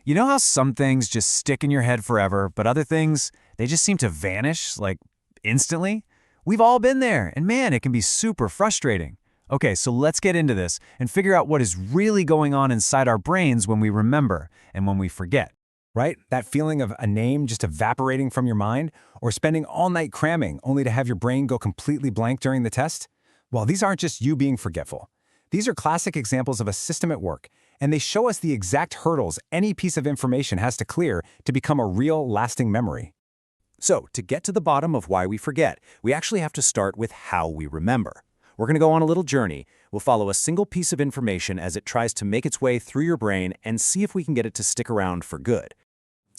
You know how some things just stick in your head forever, but other things, they just seem to vanish, like, instantly? We've all been there, and man, it can be super frustrating. Okay, so let's get into this and figure out what is really going on inside our brains when we remember and when we forget. Right? That feeling of a name just evaporating from your mind, or spending all night cramming only to have your brain go completely blank during the test? Well, these aren't just you being forgetful. These are classic examples of a system at work, and they show us the exact hurdles any piece of information has to clear to become a real, lasting memory. So, to get to the bottom of why we forget, we actually have to start with how we remember. We're going to go on a little journey. We'll follow a single piece of information as it tries to make its way through your brain and see if we can get it to stick around for good.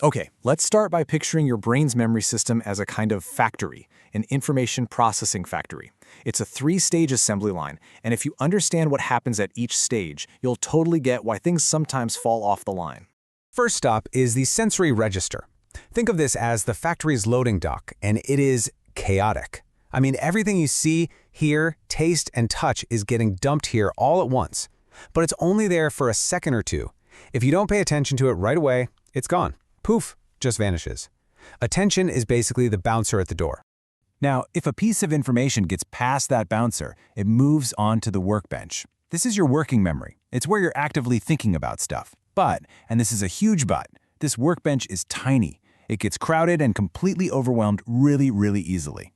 Okay, let's start by picturing your brain's memory system as a kind of factory, an information processing factory. It's a 3-stage assembly line, and if you understand what happens at each stage, you'll totally get why things sometimes fall off the line. First stop is the sensory register. Think of this as the factory's loading dock, and it is chaotic. I mean, everything you see, hear, taste, and touch is getting dumped here all at once. But it's only there for a second or two. If you don't pay attention to it right away, it's gone. Poof, just vanishes. Attention is basically the bouncer at the door. Now, if a piece of information gets past that bouncer, it moves on to the workbench. This is your working memory. It's where you're actively thinking about stuff. But, and this is a huge but, this workbench is tiny. It gets crowded and completely overwhelmed really, really easily.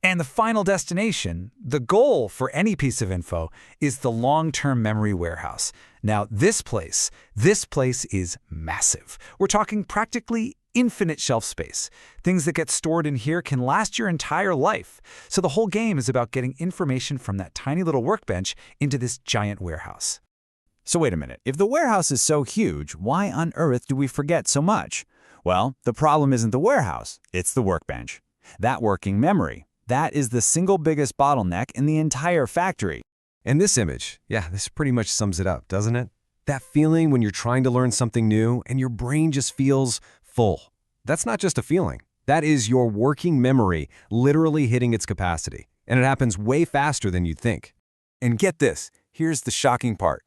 And the final destination, the goal for any piece of info, is the long-term memory warehouse. Now, this place is massive. We're talking practically infinite shelf space. Things that get stored in here can last your entire life. So the whole game is about getting information from that tiny little workbench into this giant warehouse. So wait a minute, if the warehouse is so huge, why on earth do we forget so much? Well, the problem isn't the warehouse, it's the workbench. That working memory. That is the single biggest bottleneck in the entire factory. And this image, this pretty much sums it up, doesn't it? That feeling when you're trying to learn something new and your brain just feels full. That's not just a feeling. That is your working memory literally hitting its capacity. And it happens way faster than you'd think. And get this, here's the shocking part.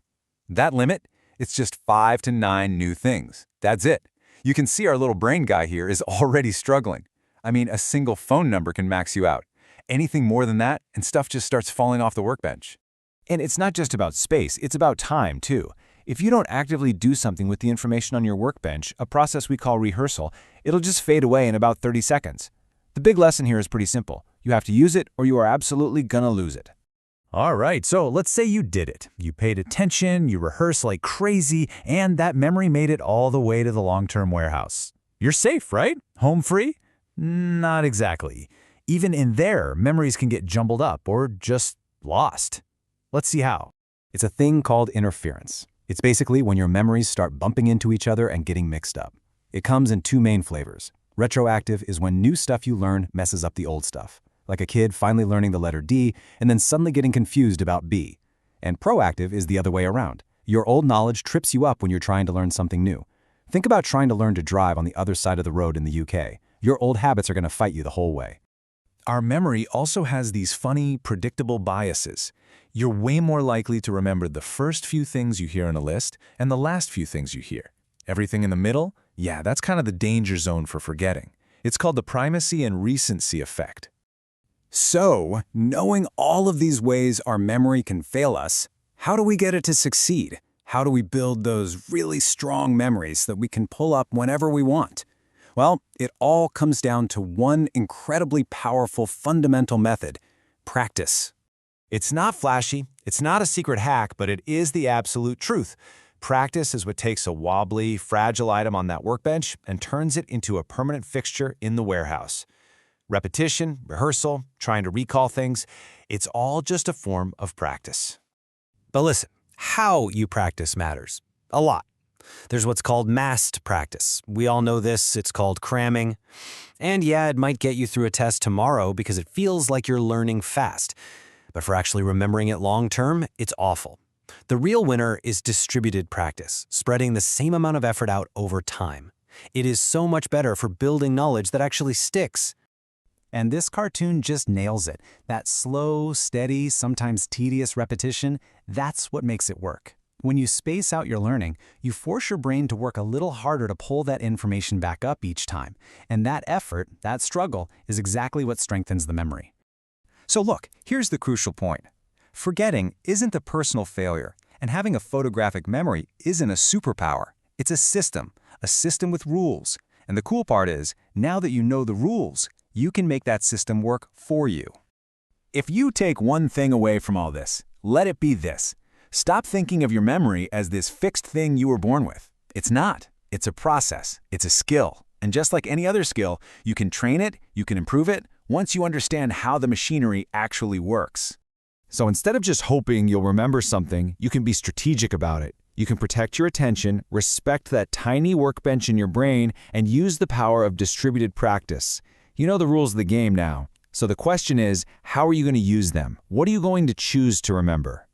That limit, it's just 5 to 9 new things. That's it. You can see our little brain guy here is already struggling. I mean, a single phone number can max you out. Anything more than that, and stuff just starts falling off the workbench. And it's not just about space, it's about time, too. If you don't actively do something with the information on your workbench, a process we call rehearsal, it'll just fade away in about 30 seconds. The big lesson here is pretty simple. You have to use it, or you are absolutely gonna lose it. All right, so let's say you did it. You paid attention, you rehearsed like crazy, and that memory made it all the way to the long-term warehouse. You're safe, right? Home free? Not exactly. Even in there, memories can get jumbled up or just lost. Let's see how. It's a thing called interference. It's basically when your memories start bumping into each other and getting mixed up. It comes in 2 main flavors. Retroactive is when new stuff you learn messes up the old stuff, like a kid finally learning the letter D and then suddenly getting confused about B. And proactive is the other way around. Your old knowledge trips you up when you're trying to learn something new. Think about trying to learn to drive on the other side of the road in the UK. Your old habits are going to fight you the whole way. Our memory also has these funny, predictable biases. You're way more likely to remember the first few things you hear in a list and the last few things you hear. Everything in the middle? Yeah, that's kind of the danger zone for forgetting. It's called the primacy and recency effect. So, knowing all of these ways our memory can fail us, how do we get it to succeed? How do we build those really strong memories that we can pull up whenever we want? Well, it all comes down to one incredibly powerful fundamental method: practice. It's not flashy, it's not a secret hack, but it is the absolute truth. Practice is what takes a wobbly, fragile item on that workbench and turns it into a permanent fixture in the warehouse. Repetition, rehearsal, trying to recall things, it's all just a form of practice. But listen, how you practice matters a lot. There's what's called massed practice. We all know this, it's called cramming. And yeah, it might get you through a test tomorrow because it feels like you're learning fast. But for actually remembering it long term, it's awful. The real winner is distributed practice, spreading the same amount of effort out over time. It is so much better for building knowledge that actually sticks. And this cartoon just nails it. That slow, steady, sometimes tedious repetition, that's what makes it work. When you space out your learning, you force your brain to work a little harder to pull that information back up each time. And that effort, that struggle, is exactly what strengthens the memory. So look, here's the crucial point. Forgetting isn't a personal failure, and having a photographic memory isn't a superpower. It's a system with rules. And the cool part is, now that you know the rules, you can make that system work for you. If you take one thing away from all this, let it be this. Stop thinking of your memory as this fixed thing you were born with. It's not. It's a process. It's a skill. And just like any other skill, you can train it, you can improve it, once you understand how the machinery actually works. So instead of just hoping you'll remember something, you can be strategic about it. You can protect your attention, respect that tiny workbench in your brain, and use the power of distributed practice. You know the rules of the game now. So the question is, how are you going to use them? What are you going to choose to remember?